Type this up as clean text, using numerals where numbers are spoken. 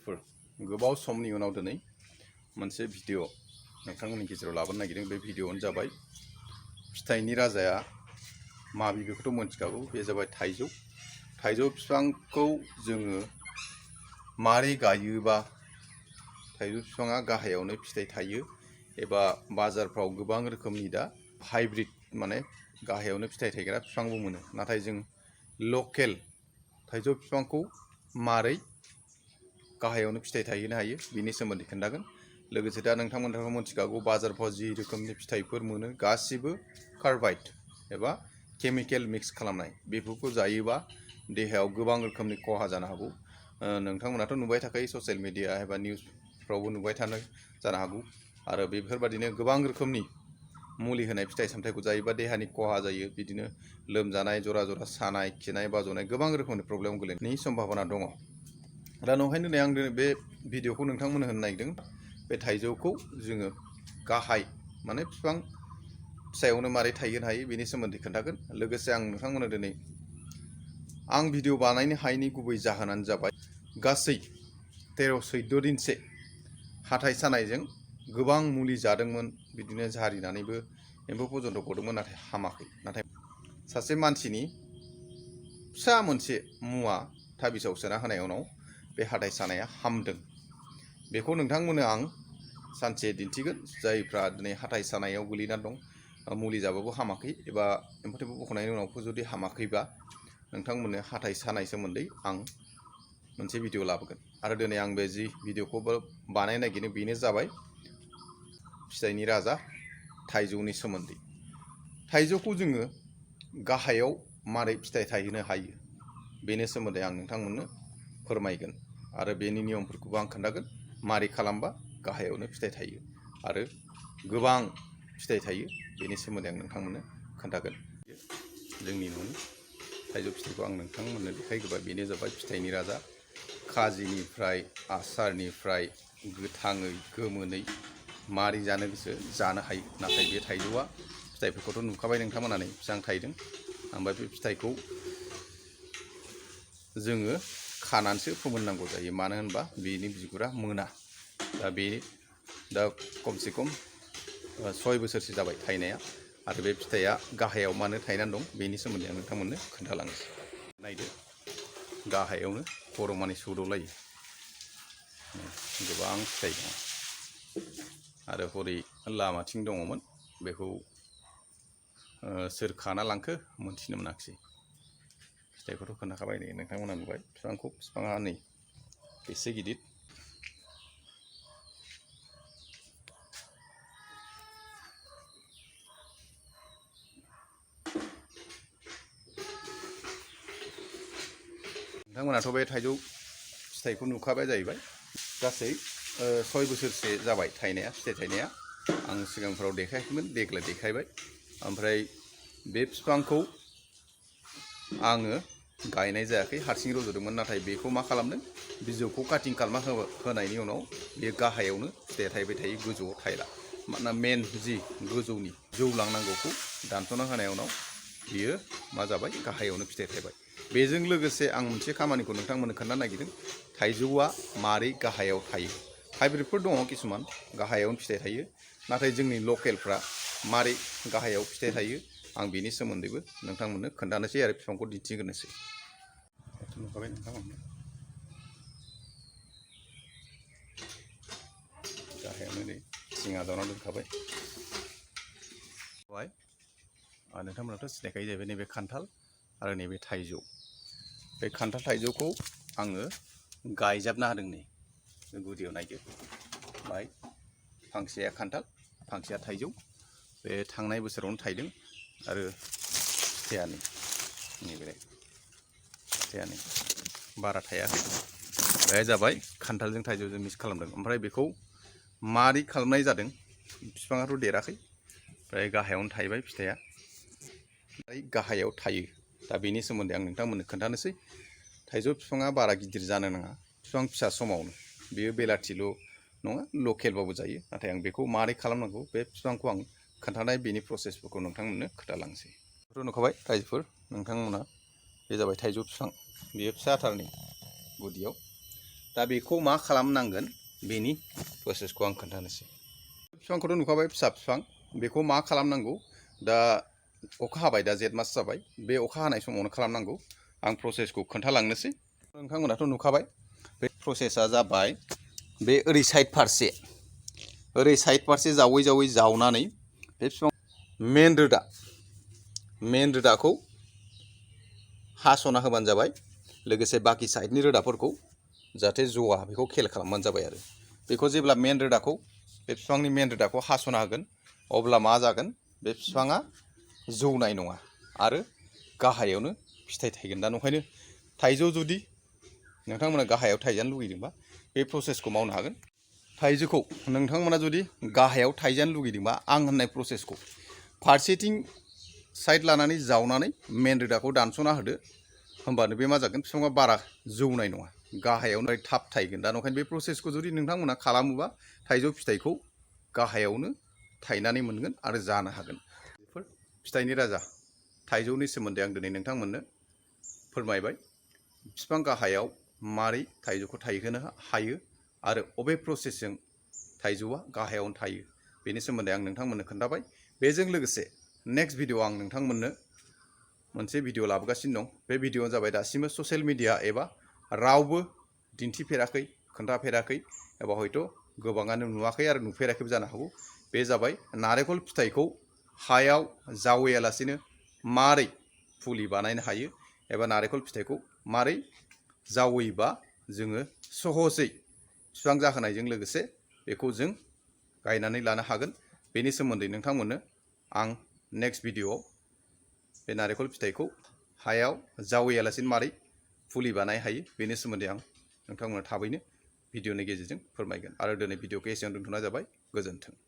रायजोफोर गोबाव समनि उनाव दिनै मोनसे भिडिअ नोंथांमोननि गेजेराव लाबोनो नागिरदों। बे भिडिअआनो जाबाय फिथाइनि राजाया माबि बेखौथ' मोनथिखागौ। बे जाबाय थाइजौ। थाइजौ बिफांखौ जोङो मारै गायोबा थाइजौ बिफाङा गाहायावनो फिथाइ थायो एबा बाजारफ्राव गोबां रोखोमनि दा हाइब्रिद माने गाहायावनो फिथाइ थायग्रा बिफांबो मोनो। नाथाय जों लकेल थाइजौ बिफांखौ मारै गाहायावनो फिथाइ थायहोनो हायो बिनि सोमोन्दै खोन्थागोन। लोगोसे दा नोंथांमोनहा मोनथिखागौ बाजारफ्राव जि रोखोमनि फिथाइफोर मोनो गासिबो कार्बाइड एबा केमिकेल मिक्स खालामनाय। बेफोरखौ जायोबा देहायाव गोबां रोखोमनि खहा जानो हागौ। नोंथांमोनाथ' नुबाय थाखायो ससियेल मिडिया एबा निउसफ्रावबो नुबाय थानो जानो हागौ। आरो बेफोरबादिनो गोबां रोखोमनि मुलि होनाय फिथाइ सामथाइखौ जायोबा देहानि खहा जायो। बिदिनो लोमजानाय, जरा जरा सानाय, खिनाय बाजनाय गोबां रोखोमनि प्रब्लेम गोलैनायनि सम्भाबना दङ। दा नंखायनो दिनै आं बे भिडिअखौ नोंथांमोननो होनो नागिरदों। बे थाइजौखौ जोङो गाहाय माने बिफां फिसायावनो मारै थायहोनो हायो बेनि सोमोन्दै खोन्थागोन। लोगोसे आं नोंथांमोननो दिनै आं भिडिअ बानायनो हायैनि गुबै जाहोनानो जाबाय गासै 13-14 दिनसे हाथाइ सानायजों गोबां मुलि जादोंमोन। बिदिनो जारिनानैबो एम्फौ पजन्त गदोंमोन, नाथाय हामाखै। नाथाय सासे मानसिनि फिसा मोनसे मुवा थाबिसाव सोना होनाय उनाव बे हाथाइ सानाया हामदों। बेखौ नोंथांमोननो आं सानसे दिन्थिगोन। जायफ्रा दिनै हाथाइ सानायाव गोलैनानै दं, मुलि जाबाबो हामाखै एबा एम्फौ थेम्फौ बख'नायनि उनावबो जुदि हामाखैबा नोंथांमोननो हाथाइ सानाय सोमोन्दै आं मोनसे भिडिअ लाबोगोन। आरो दिनै आं बे जि भिडिअखौबो बानायनो नागिरदों बेनो जाबाय फिथाइनि राजा थाइजौनि सोमोन्दै। थाइजौखौ जोङो गाहायाव मारै फिथाइ थायहोनो हायो बेनि सोमोन्दै आं नोंथांमोननो फोरमायगोन। आरो बेनि नियमफोरखौबो आं खोन्थागोन। मारै खालामबा गाहायावनो फिथाइ थायो आरो गोबां फिथाइ थायो बेनि सोमोन्दै आं नोंथांमोननो खोन्थागोन। जोंनि न'नि थाइजौ फिथाइखौ आं नोंथांमोननो देखायग्रोबाय। बेनो जाबाय फिथाइनि राजा। खाजिनिफ्राय आसारनिफ्राय गोथाङै गोमोनै मारै जानो गोसो जानो हायो। नाथाय बे थाइजौआ फिथाइफोरखौथ' नुखाबाय नोंथांमोना नै बेसेबां थायदों। ओमफ्राय बे फिथाइखौ जोङो खानानैसो फोमोननांगौ जायो। मानो होनबा बेनि बिगुरा मोना। दा खमसे खम 6 बोसोरसो जाबाय थायनाया। आरो बे फिथाइया गाहायाव मानो थायनानै दं बेनि सोमोन्दै आं नोंथांमोननो खोन्थालांनोसै। नायदो, गाहायावनो खर' मानि सौदावलायो। गोबां फिथाइ दङ। आरो हरै लामाथिं दङमोन, बेखौ सोर खाना लांखो मोनथिनो मोनाखिसै। फिथाइखौथ' खोन्थाखाबाय नै नोंथांमोना नुबाय बिफांखौ। बिफाङा नै एसे गिदिर। नोंथांमोनाथ' बे थाइजौ फिथाइखौ नुखाबाय जाहैबाय। गासै 6 बोसोरसो जाबाय थायनाया, फिथाइ थायनाया। आं सिगांफ्राव देखायाखैमोन, देग्लाय देखायबाय। ओमफ्राय बे बिफांखौ आङो गायनाय जायाखै, हारसिं रज'दोंमोन। नाथाय बेखौ मा खालामदों, बिजौखौ काटिं खालामना होनायनि उनाव बेयो गाहायावनो फिथाइया थायबाय थायो, गोजौआव थायला। मानोना मेन जि गोजौनि जौ लांनांगौखौ दानस'ना होनाय उनाव बियो मा जाबाय, गाहायावनो फिथाइ थायबाय। बेजों लोगोसे आं मोनसे खामानिखौ नोंथांमोननो खोन्थानो नागिरदों। थाइजौआ मारै गाहायाव थायो। हाइब्रिदफोर दङ किसुमान गाहायावनो फिथाइ थायो। नाथाय जोंनि लकेलफ्रा मारै गाहायाव फिथाइ थायो आं बेनि सोमोन्दैबो नोंथांमोननो खोन्थानोसै आरो बिफांखौ दिन्थिग्रोनोसै। नुखाबाय नोंथांमोननो गाहायावनो नै सिङा जावना दोनखाबाय। आरो नोंथांमोनाथ' सिनायखायो जाहैबाय नैबे खान्थाल आरो नैबे थाइजौ। बे खान्थाल थाइजौखौ आङो गायजाबना होदों। नै गुदियाव नायदो, बाय फांसेया खान्थाल, फांसेया थाइजौ। बे थांनाय बोसोरावनो थायदों। आरो फिथाइया नैबे फिथाइया नै बारा थायाखै। बे जाबाय खान्थालजों थाइजौजों मिक्स खालामदों। ओमफ्राय बेखौ मारै खालामनाय जादों, बिफाङाथ' देराखै, ओमफ्राय गाहायावनो थायबाय फिथाइया। ओमफ्राय गाहायाव थायो। दा बेनि सोमोन्दै आं नोंथांमोननो खोन्थानोसै। थाइजौ बिफाङा बारा गिदिर जानो नाङा। बिफां फिसा समावनो बेयो बेलाथिल' नङा, लकेलबाबो जायो। नाथाय आं बेखौ मारै खालामनांगौ, बे बिफांखौ आं खोन्थानाय बेनि प्रसेसफोरखौ नोंथांमोननो खोन्थालांसै। नुखाबाय रायजोफोर नोंथांमोना, बे जाबाय थाइजौ बिफां। बेयो फिसाथारनि गुदियाव। दा बेखौ मा खालामनांगोन बेनि प्रसेसखौ आं खोन्थानोसै। बिफांखौथ' नुखाबाय फिसा बिफां, बेखौ मा खालामनांगौ दा अखा हाबाय, दा जेठ मास जाबाय, बे अखा हानाय समावनो खालामनांगौ। आं प्रसेसखौ खोन्थालांनोसै। नोंथांमोनाथ' नुखाबाय बे प्रसेसा जाबाय बे ओरै साइड फारसे जावै जावै जावनानै बे बिफां मेन रोदाखौ हास'ना होबानो जाबाय। लोगोसे बाखि साइडनि रोदाफोरखौ जाहाथे जवा बेखौ खेल खालामबानो जाबाय आरो बेखौ जेब्ला बे बिफांनि मेन रोदाखौ हास'ना होगोन अब्ला मा जागोन, बे बिफाङा जौनाय नङा आरो गाहायावनो फिथाइ थायगोन। दा ओंखायनो थाइजौ जुदि नोंथांमोना गाहायाव थायजानो लुगैदोंबा बे प्रसेसखौ मावनो हागोन। थाइजौखौ नोंथांमोना जुदि गाहायाव थायजानो लुगैदोंबा आं होननाय प्रसेसखौ फारसेथिं साइड लानानै जावनानै मेन रोदाखौ दानस'ना होदो, होमबानो बे मा जागोन, बिफाङा बारा जौनाय नङा, गाहायावनो थाब थायगोन। दा ओंखायनो बे प्रसेसखौ जुदि नोंथांमोना खालामोबा थाइजौ फिथाइखौ गाहायावनो थायनानै मोनगोन आरो जानो हागोन। बेफोर फिथाइनि राजा थाइजौनि सोमोन्दै आं दिनै नोंथांमोननो फोरमायबाय। बिफां गाहायाव मारै थाइजौखौ थायहोनो हायो आरो अबे प्रसेसजों थाइजौआ गाहायावनो थायो बेनि सोमोन्दै आं नोंथांमोननो खोन्थाबाय। बेजों लोगोसे नेक्स्ट भिडिअ आं नोंथांमोननो मोनसे भिडिअ लाबोगासिनो दं। बे भिडिअआ जाबाय दासिमबो ससियेल मिडिया एबा रावबो दिन्थिफेराखै, खोन्थाफेराखै, एबा हयथ' गोबाङानो नुवाखै आरो नुफेराखैबो जानो हागौ। बे जाबाय नारेंखल फिथाइखौ हायाव जावैयालासिनो मारै फुलि बानायनो हायो एबा नारेंखल फिथाइखौ मारै जावैबा जोङो सहजै बिफां जाहोनायजों लोगोसे बेखौ जों गायनानै लानो हागोन। बेनि सोमोन्दै नोंथांमोननो आं नेक्स्ट भिडिअआव बे नारेंखल फिथाइखौ हायाव जावैयालासिनो मारै फुलि बानायनो हायो बेनि सोमोन्दै आं नोंथांमोननो थाबैनो भिडिअनि गेजेरजों फोरमायगोन। आरो दिनै भिडिअखौ एसेयावनो दोनथ'नाय जाबाय। गोजोन्थों।